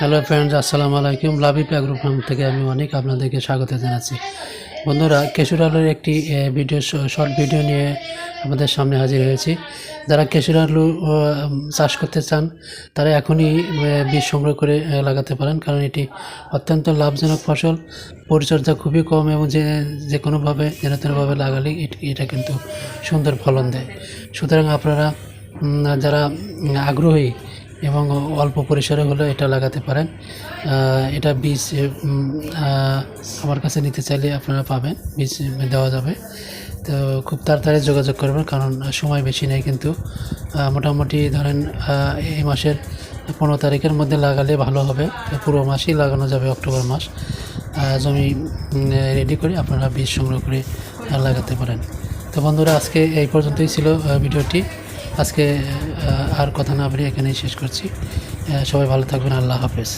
Hello friends, আসসালামু আলাইকুম। Labib agro farm থেকে আমি অনেক আপনাদেরকে স্বাগত জানাচ্ছি। বন্ধুরা, কেশর আলুর একটি শর্ট ভিডিও নিয়ে আমাদের সামনে হাজির হয়েছি। যারা কেশর আলু চাষ করতে চান তারা এখনই বীজ সংগ্রহ করে লাগাতে পারেন, কারণ এটি অত্যন্ত লাভজনক ফসল। পরিচর্যা খুবই কম এবং যে কোনোভাবে যেন তেনোভাবে লাগালে এটা কিন্তু সুন্দর ফলন দেয়। সুতরাং আপনারা যারা আগ্রহী এবং অল্প পরিসরে হলেও এটা লাগাতে পারেন। এটা বীজ আমার কাছে নিতে চাইলে আপনারা পাবেন, বীজ দেওয়া যাবে। তো খুব তাড়াতাড়ি যোগাযোগ করবেন, কারণ সময় বেশি নেই। কিন্তু মোটামুটি ধরেন এই মাসের 15 তারিখের মধ্যে লাগালে ভালো হবে। পুরো মাসই লাগানো যাবে, অক্টোবর মাস। জমি রেডি করে আপনারা বীজ সংগ্রহ করে লাগাতে পারেন। তো বন্ধুরা, আজকে এই পর্যন্তই ছিল ভিডিওটি। আজকে আর কথা না বলে এখানেই শেষ করছি। সবাই ভালো থাকবেন। আল্লাহ হাফেজ।